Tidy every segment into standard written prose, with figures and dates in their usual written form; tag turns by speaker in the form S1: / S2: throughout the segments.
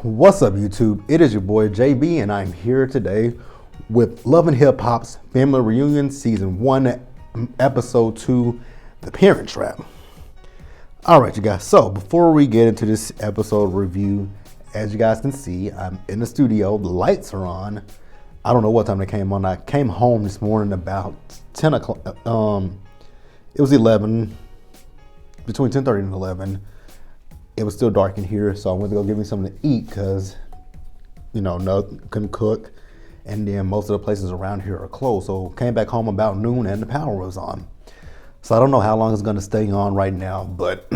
S1: What's up, YouTube? It is your boy JB, and I'm here today with Love and Hip Hop's Family Reunion Season 1, Episode 2, The Parent Trap. All right, you guys. So before we get into this episode review, as you guys can see, I'm in the studio. The lights are on. I don't know what time they came on. I came home this morning about 10 o'clock. It was 11, between 10:30 and 11. It was still dark in here, so I went to go get me something to eat because, couldn't cook. And then most of the places around here are closed. So came back home about noon and the power was on. So I don't know how long it's going to stay on right now, but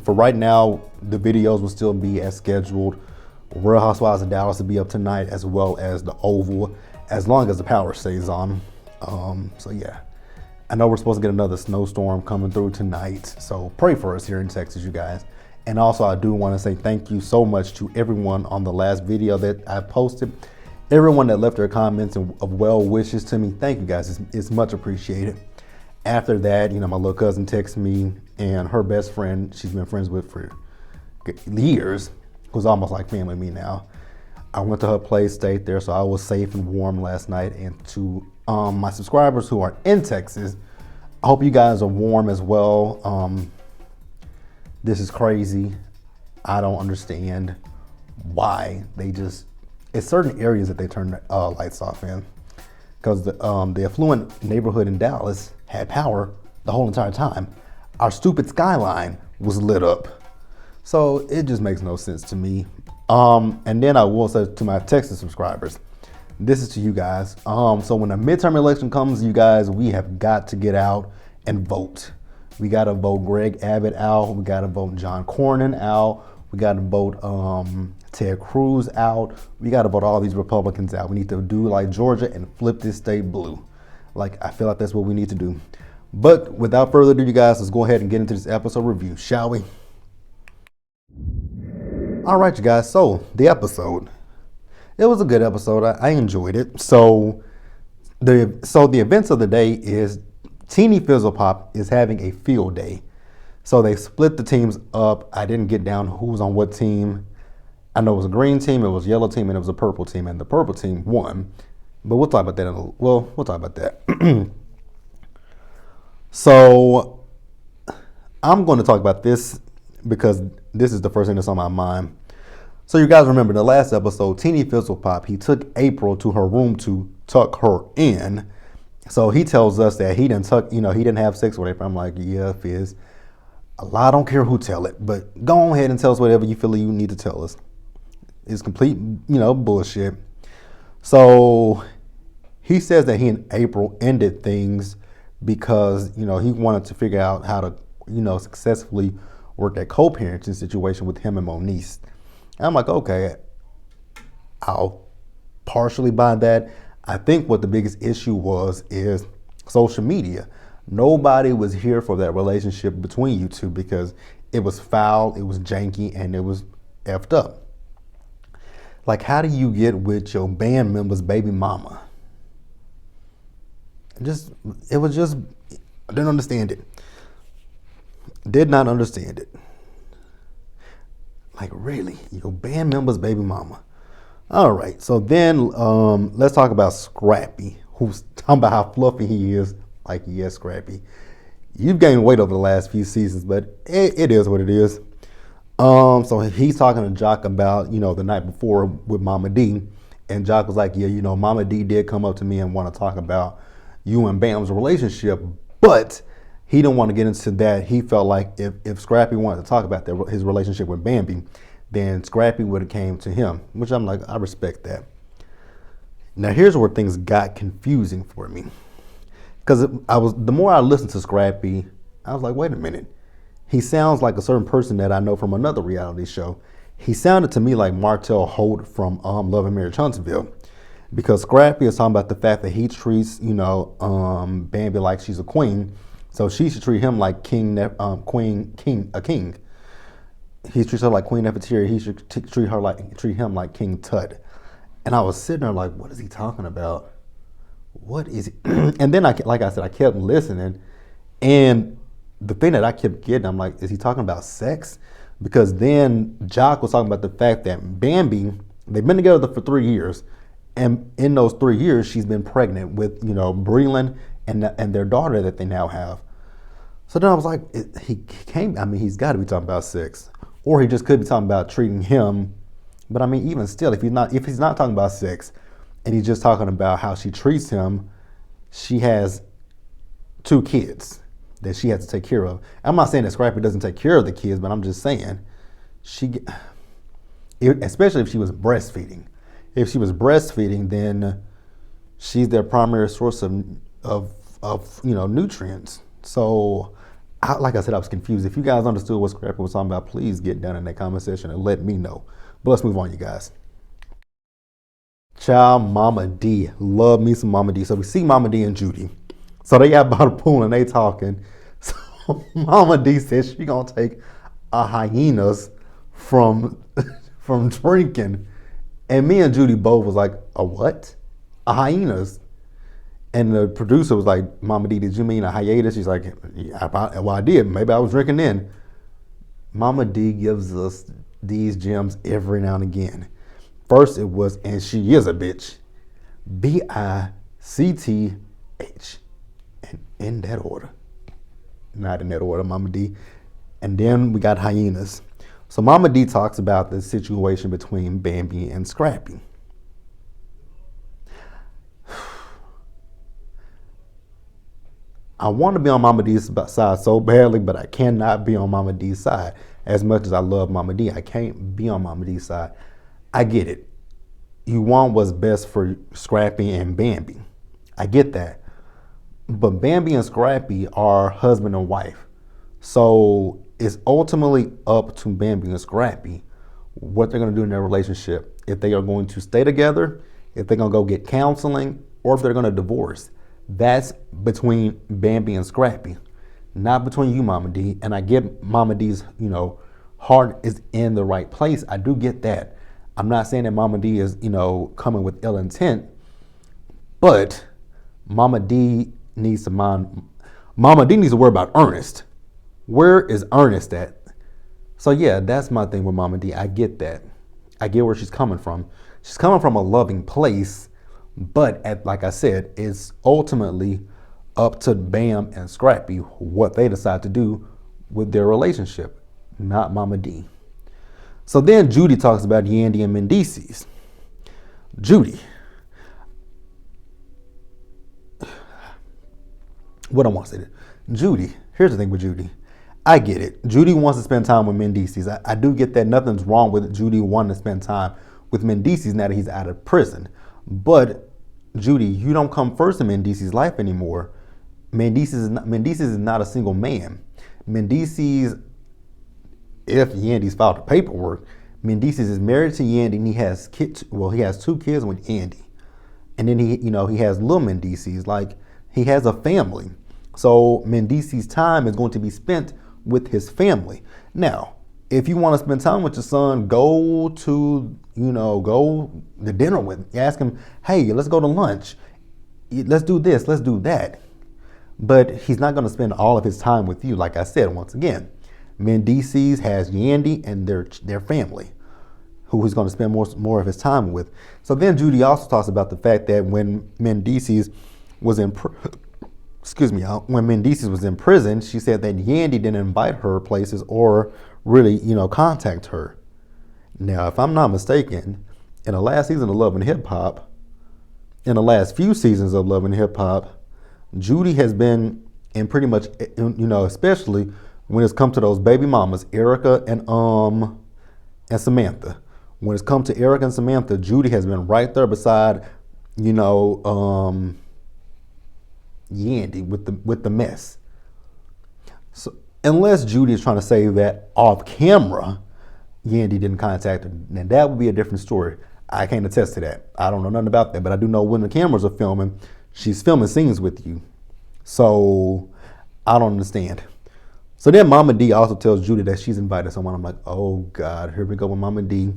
S1: for right now, the videos will still be as scheduled. Real Housewives of Dallas will be up tonight, as well as the Oval, as long as the power stays on. So yeah, I know we're supposed to get another snowstorm coming through tonight. So pray for us here in Texas, you guys. And also, I do want to say thank you so much to everyone on the last video that I posted. Everyone that left their comments of well wishes to me. Thank you guys. It's much appreciated. After that, my little cousin texted me, and her best friend, she's been friends with for years, who's almost like family to me now. I went to her place, stayed there, so I was safe and warm last night. And to my subscribers who are in Texas, I hope you guys are warm as well. This is crazy. I don't understand why it's certain areas that they turn the lights off in. Because the affluent neighborhood in Dallas had power the whole entire time. Our stupid skyline was lit up. So it just makes no sense to me. And then I will say to my Texas subscribers, this is to you guys. So when the midterm election comes, you guys, we have got to get out and vote. We got to vote Greg Abbott out. We got to vote John Cornyn out. We got to vote Ted Cruz out. We got to vote all these Republicans out. We need to do like Georgia and flip this state blue. I feel like that's what we need to do. But without further ado, you guys, let's go ahead and get into this episode review, shall we? All right, you guys. So the episode, it was a good episode. I enjoyed it. So the events of the day is Teeny Fizzlepop is having a field day. So they split the teams up. I didn't get down who was on what team. I know it was a green team, it was a yellow team, and it was a purple team. And the purple team won. But we'll talk about that we'll talk about that. So I'm going to talk about this because this is the first thing that's on my mind. So you guys remember the last episode, Teeny Fizzlepop, he took April to her room to tuck her in. So he tells us that he didn't he didn't have sex with April. I'm like, yeah, Fizz. I don't care who tell it, but go ahead and tell us whatever you feel you need to tell us. It's complete, bullshit. So he says that he and April ended things because, he wanted to figure out how to, successfully work that co-parenting situation with him and Moniece. And I'm like, okay, I'll partially buy that. I think what the biggest issue is social media. Nobody was here for that relationship between you two because it was foul, it was janky, and it was effed up. Like, how do you get with your band member's baby mama? I didn't understand it. Did not understand it. Like, really? Your band member's baby mama? All right, so then let's talk about Scrappy, who's talking about how fluffy he is. Like, yes, Scrappy, you've gained weight over the last few seasons, but it is what it is. So he's talking to Jock about, the night before with Mama D, and Jock was like, yeah, Mama D did come up to me and want to talk about you and Bam's relationship, but he didn't want to get into that. He felt like if Scrappy wanted to talk about his relationship with Bambi, then Scrappy would have came to him, which I'm like, I respect that. Now here's where things got confusing for me. Because the more I listened to Scrappy, I was like, wait a minute. He sounds like a certain person that I know from another reality show. He sounded to me like Martell Holt from Love and Marriage Huntsville. Because Scrappy is talking about the fact that he treats, Bambi like she's a queen. So she should treat him like a king. He treats her like Queen Nefertiti. He should treat him like King Tut. And I was sitting there like, what is he talking about? What is it? And then I kept listening, and the thing that I kept getting, I'm like, is he talking about sex? because then Jock was talking about the fact that Bambi, they've been together for 3 years, and in those 3 years, she's been pregnant with, Breland and their daughter that they now have. So then I was like, he's got to be talking about sex, or he just could be talking about treating him. But I mean, even still, if he's not talking about sex, and he's just talking about how she treats him, she has 2 kids that she has to take care of. I'm not saying that Scrappy doesn't take care of the kids, but I'm just saying especially if she was breastfeeding. If she was breastfeeding, then she's their primary source of nutrients. So, like I said, I was confused. If you guys understood what Scrappy was talking about, please get down in that comment section and let me know. But let's move on, you guys. Child, Mama D. Love me some Mama D. So we see Mama D and Judy. So they out by the pool and they talking. So Mama D says she gonna take a hyenas from drinking. And me and Judy both was like, a what? A hyenas? And the producer was like, Mama D, did you mean a hiatus? She's like, yeah, well, I did. Maybe I was drinking then. Mama D gives us these gems every now and again. First it was, and she is a bitch, BICTH. And in that order. Not in that order, Mama D. And then we got hyenas. So Mama D talks about the situation between Bambi and Scrappy. I want to be on Mama D's side so badly, but I cannot be on Mama D's side. As much as I love Mama D, I can't be on Mama D's side. I get it. You want what's best for Scrappy and Bambi. I get that. But Bambi and Scrappy are husband and wife. So it's ultimately up to Bambi and Scrappy what they're going to do in their relationship. If they are going to stay together, if they're going to go get counseling, or if they're going to divorce. That's between Bambi and Scrappy, not between you, Mama D. And I get Mama D's, heart is in the right place. I do get that. I'm not saying that Mama D is, coming with ill intent, but Mama D needs to worry about Ernest. Where is Ernest at? So yeah, that's my thing with Mama D. I get that. I get where she's coming from. She's coming from a loving place. But like I said, it's ultimately up to Bam and Scrappy what they decide to do with their relationship, not Mama D. So then Judy talks about Yandy and Mendices. Judy. What I want to say Judy, here's the thing with Judy. I get it. Judy wants to spend time with Mendices. I do get that. Nothing's wrong with Judy wanting to spend time with Mendices now that he's out of prison. But Judy, you don't come first in Mendices' life anymore. Mendices is not a single man. Mendices, if Yandy's filed the paperwork, Mendices is married to Yandy and he has kids. Well, he has 2 kids with Yandy. And then he has little Mendices, like he has a family. So Mendices' time is going to be spent with his family. Now, if you want to spend time with your son, go to dinner with him. You ask him, hey, let's go to lunch. Let's do this, let's do that. But he's not going to spend all of his time with you. Like I said, once again, Mendices has Yandy and their family, who he's going to spend more of his time with. So then Judy also talks about the fact that when Mendices was in prison, she said that Yandy didn't invite her places or really, contact her. Now, if I'm not mistaken, in the last season of Love and Hip Hop, in the last few seasons of Love and Hip Hop, Judy has been in pretty much, especially when it's come to those baby mamas, Erica and Samantha. When it's come to Erica and Samantha, Judy has been right there beside, Yandy with the mess. So unless Judy is trying to say that off camera, Yandy didn't contact her, then that would be a different story. I can't attest to that. I don't know nothing about that, but I do know when the cameras are filming, she's filming scenes with you. So I don't understand. So then Mama D also tells Judy that she's invited someone. I'm like, oh God, here we go with Mama D.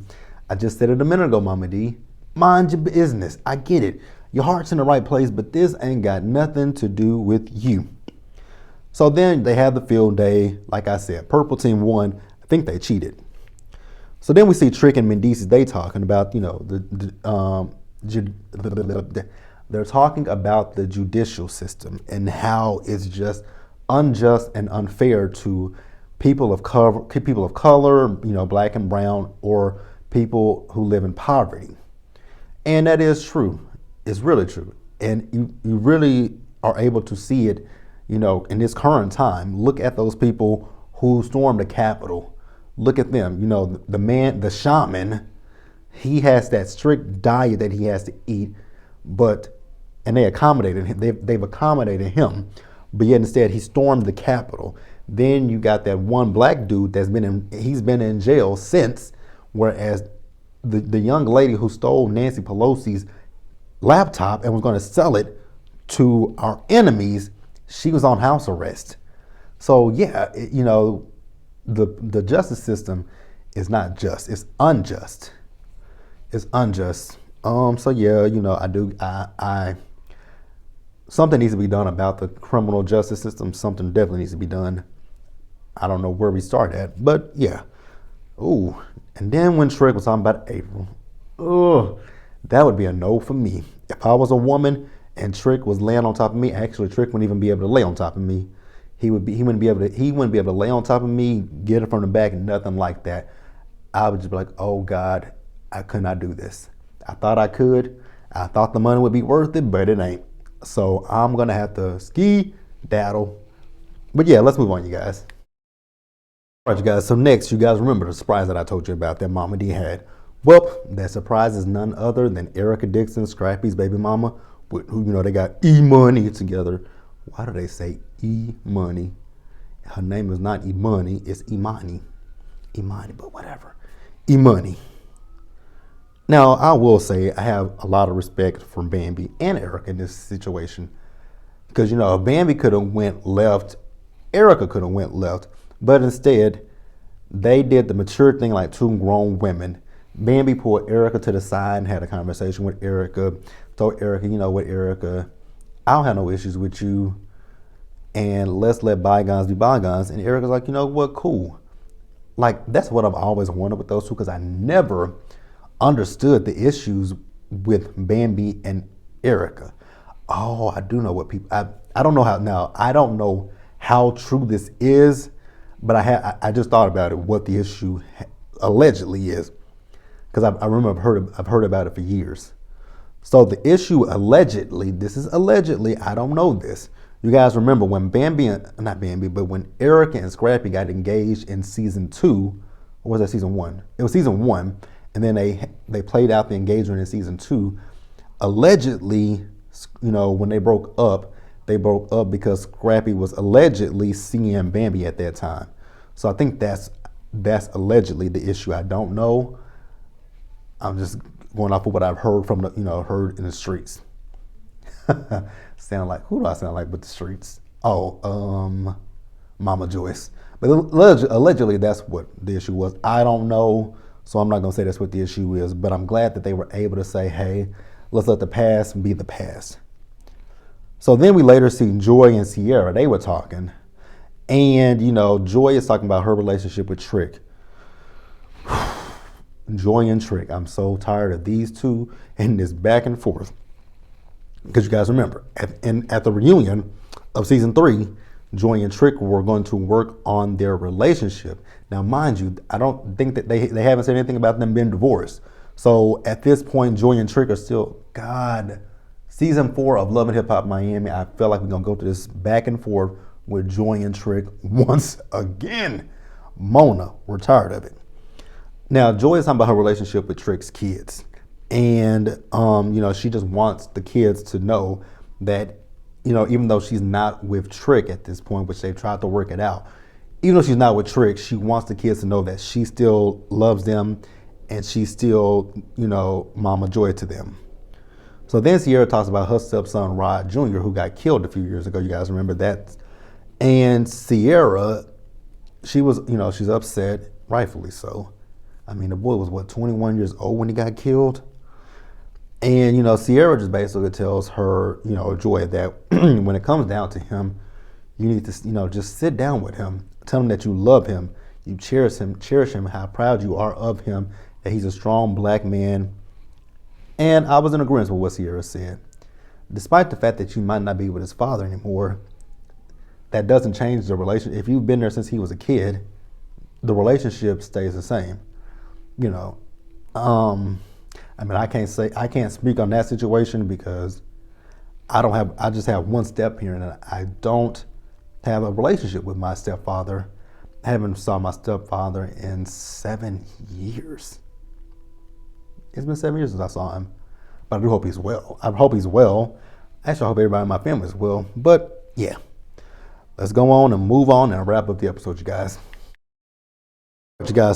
S1: I just said it a minute ago, Mama D. Mind your business. I get it. Your heart's in the right place, but this ain't got nothing to do with you. So then they have the field day. Like I said, Purple Team won. I think they cheated. So then we see Trick and Mendices. They talking about, they're talking about the judicial system and how it's just unjust and unfair to people of color, black and brown, or people who live in poverty. And that is true. It's really true. And you really are able to see it, in this current time. Look at those people who stormed the Capitol. Look at them. The shaman, he has that strict diet that he has to eat, and they accommodated him. They've accommodated him, but yet instead he stormed the Capitol. Then you got that one black dude he's been in jail since, whereas the young lady who stole Nancy Pelosi's laptop and was going to sell it to our enemies, she was on house arrest. So yeah, the justice system is not just, it's unjust. It's unjust. So yeah, I something needs to be done about the criminal justice system. Something definitely needs to be done. I don't know where we start at, but yeah. Ooh, and then when Shrek was talking about April, that would be a no for me. If I was a woman and Trick was laying on top of me, actually Trick wouldn't even be able to lay on top of me. He wouldn't be able to lay on top of me, get it from the back, and nothing like that. I would just be like, oh God, I could not do this. I thought I could. I thought the money would be worth it, but it ain't. So I'm gonna have to ski-daddle. But yeah, let's move on, you guys. All right, you guys. So next, you guys remember the surprise that I told you about that Mama D had. Well, that surprise is none other than Erica Dixon, Scrappy's baby mama, who they got E-Money together. Why do they say E-Money? Her name is not E-Money, it's Imani. Imani, but whatever. E-Money. Now, I will say I have a lot of respect for Bambi and Erica in this situation. Because, if Bambi could have went left, Erica could have went left. But instead, they did the mature thing like two grown women. Bambi pulled Erica to the side and had a conversation with Erica. Told Erica, Erica, I don't have no issues with you. And let's let bygones be bygones. And Erica's like, what, cool. Like, that's what I've always wanted with those two, because I never understood the issues with Bambi and Erica. Oh, I do know what people, I don't know how true this is, but I just thought about it, what the issue allegedly is. Because I remember I've heard about it for years. So the issue allegedly, this is allegedly, I don't know this. You guys remember when when Erica and Scrappy got engaged in season 2, or was that season 1? It was season 1, and then they played out the engagement in season 2. Allegedly, when they broke up because Scrappy was allegedly seeing Bambi at that time. So I think that's allegedly the issue. I don't know. I'm just going off of what I've heard from heard in the streets. Sound like, who do I sound like with the streets? Oh, Mama Joyce. But allegedly, that's what the issue was. I don't know, so I'm not gonna say that's what the issue is. But I'm glad that they were able to say, hey, let's let the past be the past. So then we later see Joy and Sierra. They were talking, and Joy is talking about her relationship with Trick. Joy and Trick. I'm so tired of these two and this back and forth. Because you guys remember, at the reunion of season 3, Joy and Trick were going to work on their relationship. Now, mind you, I don't think that they haven't said anything about them being divorced. So at this point, Joy and Trick are still, season 4 of Love and Hip Hop Miami, I feel like we're going to go through this back and forth with Joy and Trick once again. Mona, we're tired of it. Now, Joy is talking about her relationship with Trick's kids. And, she just wants the kids to know that, even though she's not with Trick at this point, which they've tried to work it out, even though she's not with Trick, she wants the kids to know that she still loves them and she's still, Mama Joy to them. So then Sierra talks about her stepson, Rod Jr., who got killed a few years ago. You guys remember that? And Sierra, she was, she's upset, rightfully so. I mean, the boy was, 21 years old when he got killed? And, Sierra just basically tells her, Joy, that when it comes down to him, you need to, just sit down with him. Tell him that you love him. You cherish him, how proud you are of him, that he's a strong black man. And I was in agreement with what Sierra said. Despite the fact that you might not be with his father anymore, that doesn't change the relationship. If you've been there since he was a kid, the relationship stays the same. You know, I mean, I can't speak on that situation because I just have one step here, and I don't have a relationship with my stepfather. I haven't saw my stepfather in 7 years. It's been 7 years since I saw him, but I do hope he's well. I hope he's well. Actually, I hope everybody in my family is well. But yeah, let's go on and move on and wrap up the episode, you guys.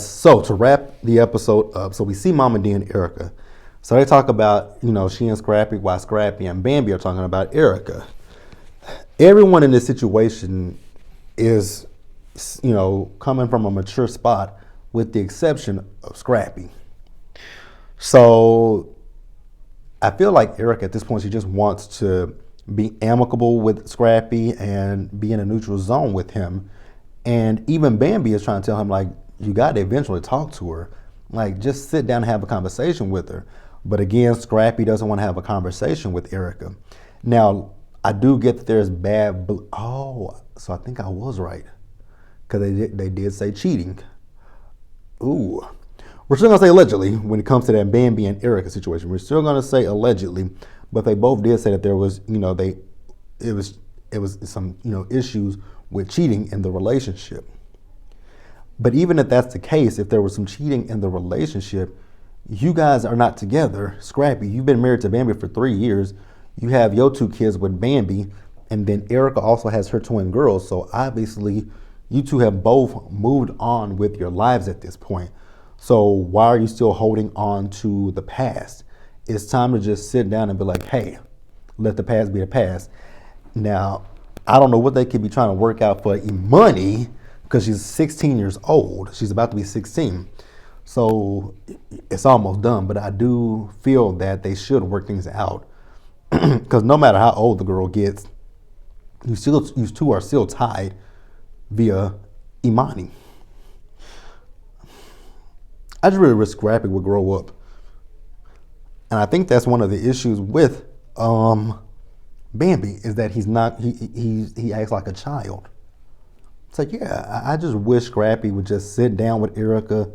S1: So to wrap the episode up, so we see Mama D and Erica. So they talk about, she and Scrappy, while Scrappy and Bambi are talking about Erica. Everyone in this situation is, coming from a mature spot with the exception of Scrappy. So I feel like Erica at this point, she just wants to be amicable with Scrappy and be in a neutral zone with him. And even Bambi is trying to tell him, like, you got to eventually talk to her. Like, just sit down and have a conversation with her. But again, Scrappy doesn't want to have a conversation with Erica. Now, I do get that there's so I think I was right. Because they did say cheating. Ooh. We're still going to say allegedly when it comes to that Bambi and Erica situation. We're still going to say allegedly. But they both did say that there was, it was some, issues with cheating in the relationship. But even if that's the case, if there was some cheating in the relationship, you guys are not together. Scrappy, you've been married to Bambi for 3 years. You have your 2 kids with Bambi, and then Erica also has her twin girls. So obviously, you two have both moved on with your lives at this point. So why are you still holding on to the past? It's time to just sit down and be like, hey, let the past be the past. Now, I don't know what they could be trying to work out for Imani, because she's 16 years old. She's about to be 16. So it's almost done, but I do feel that they should work things out. Because no matter how old the girl gets, you two are still tied via Imani. I just really wish Scrappy would grow up. And I think that's one of the issues with Bambi, is that he acts like a child. It's like, yeah, I just wish Scrappy would just sit down with Erica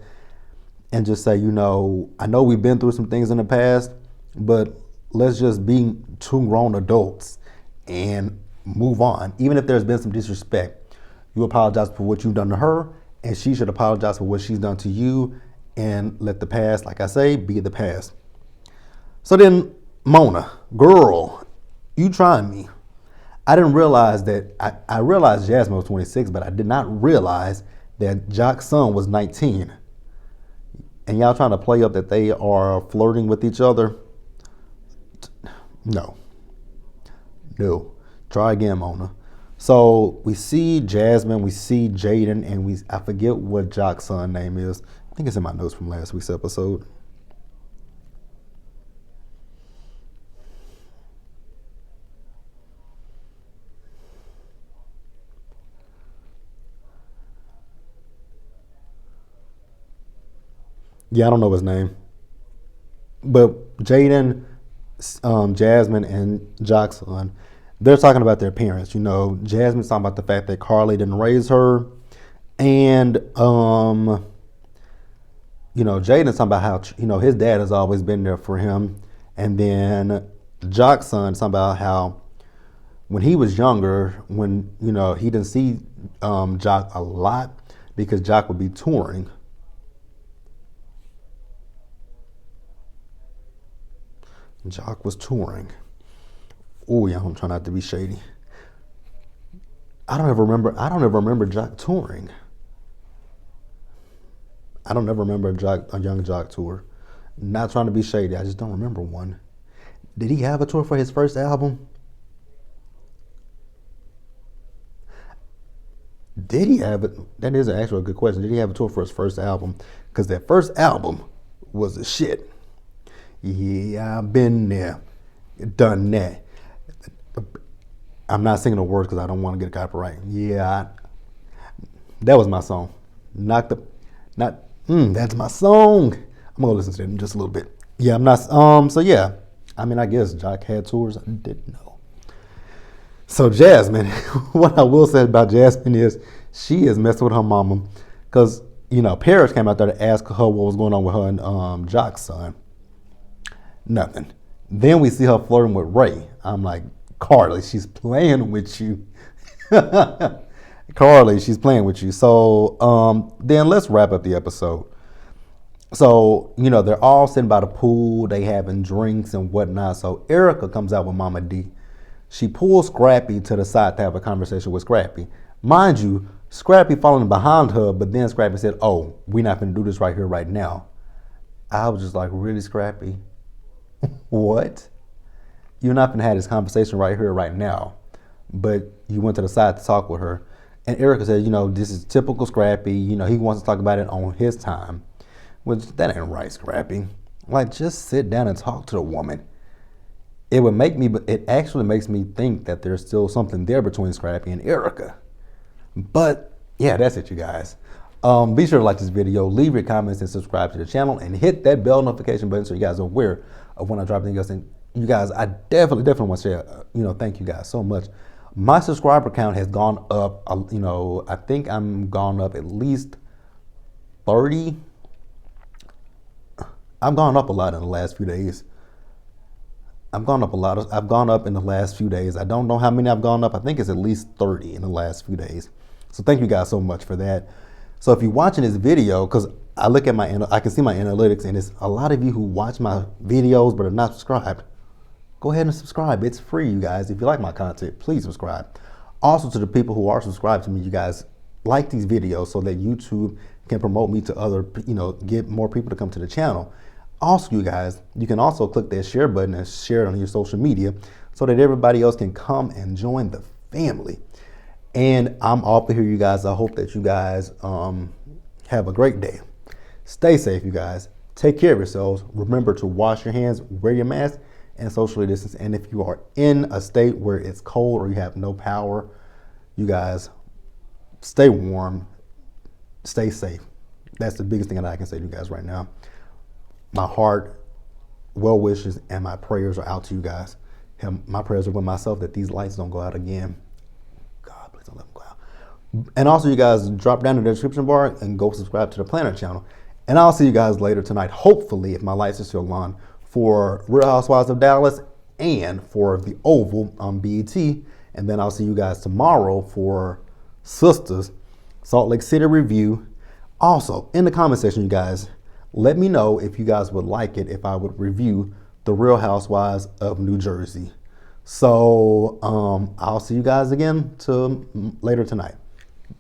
S1: and just say, I know we've been through some things in the past, but let's just be 2 grown adults and move on. Even if there's been some disrespect, you apologize for what you've done to her, and she should apologize for what she's done to you, and let the past, like I say, be the past. So then, Mona, girl, you trying me. I didn't realize that, I realized Jasmine was 26, but I did not realize that Jock's son was 19. And y'all trying to play up that they are flirting with each other? No. Try again, Mona. So we see Jasmine, we see Jaden, and I forget what Jock's son name is. I think it's in my notes from last week's episode. Yeah, I don't know his name. But Jaden, Jasmine, and Jock's son, they're talking about their parents. Jasmine's talking about the fact that Carly didn't raise her. And, Jaden's talking about how, his dad has always been there for him. And then Jock's son talking about how when he was younger, when, he didn't see Jock a lot because Jock would be touring. Jock was touring. Oh yeah, I'm trying not to be shady. I don't ever remember Jock touring. I don't ever remember a young Jock tour. Not trying to be shady, I just don't remember one. Did he have a tour for his first album? Did he have it? That is actually a good question. Did he have a tour for his first album? Because that first album was the shit. Yeah, I've been there, done that. I'm not singing the words because I don't want to get a copyright. Yeah, that was my song. Knock the, not, that's my song. I'm gonna listen to it in just a little bit. Yeah, I'm not, so yeah. I mean, I guess Jock had tours. I didn't know. So Jasmine, what I will say about Jasmine is she is messing with her mama. Because, Paris came out there to ask her what was going on with her and Jock's son. Nothing. Then we see her flirting with Ray. I'm like, Carly, she's playing with you. Carly, she's playing with you. So then let's wrap up the episode. So, they're all sitting by the pool. They having drinks and whatnot. So Erica comes out with Mama D. She pulls Scrappy to the side to have a conversation with Scrappy. Mind you, Scrappy following behind her, but then Scrappy said, oh, we're not going to do this right here, right now. I was just like, really, Scrappy? What? You're not going to have this conversation right here, right now. But you went to the side to talk with her. And Erica said, this is typical Scrappy. He wants to talk about it on his time. Which, that ain't right, Scrappy. Like, just sit down and talk to the woman. It actually makes me think that there's still something there between Scrappy and Erica. But, yeah, that's it, you guys. Be sure to like this video, leave your comments, and subscribe to the channel, and hit that bell notification button so you guys are aware of when I drop anything else. And you guys, I definitely want to share, thank you guys so much. My subscriber count has gone up, I think I'm gone up at least 30. I've gone up a lot in the last few days. I've gone up in the last few days. I don't know how many I've gone up. I think it's at least 30 in the last few days. So thank you guys so much for that. So if you're watching this video, because I can see my analytics, and it's a lot of you who watch my videos but are not subscribed. Go ahead and subscribe. It's free, you guys. If you like my content, please subscribe. Also, to the people who are subscribed to me, you guys like these videos so that YouTube can promote me to other, get more people to come to the channel. Also, you guys, you can also click that share button and share it on your social media so that everybody else can come and join the family. And I'm off of here, you guys. I hope that you guys have a great day. Stay safe, you guys. Take care of yourselves. Remember to wash your hands, wear your mask, and socially distance. And if you are in a state where it's cold or you have no power, you guys, stay warm, stay safe. That's the biggest thing that I can say to you guys right now. My heart, well wishes, and my prayers are out to you guys. My prayers are with myself that these lights don't go out again. God, please don't let them go out. And also, you guys, drop down in the description bar and go subscribe to the Planner channel. And I'll see you guys later tonight, hopefully, if my lights are still on, for Real Housewives of Dallas and for The Oval on BET. And then I'll see you guys tomorrow for Sisters, Salt Lake City review. Also, in the comment section, you guys, let me know if you guys would like it if I would review The Real Housewives of New Jersey. So I'll see you guys again later tonight.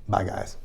S1: Bye, guys.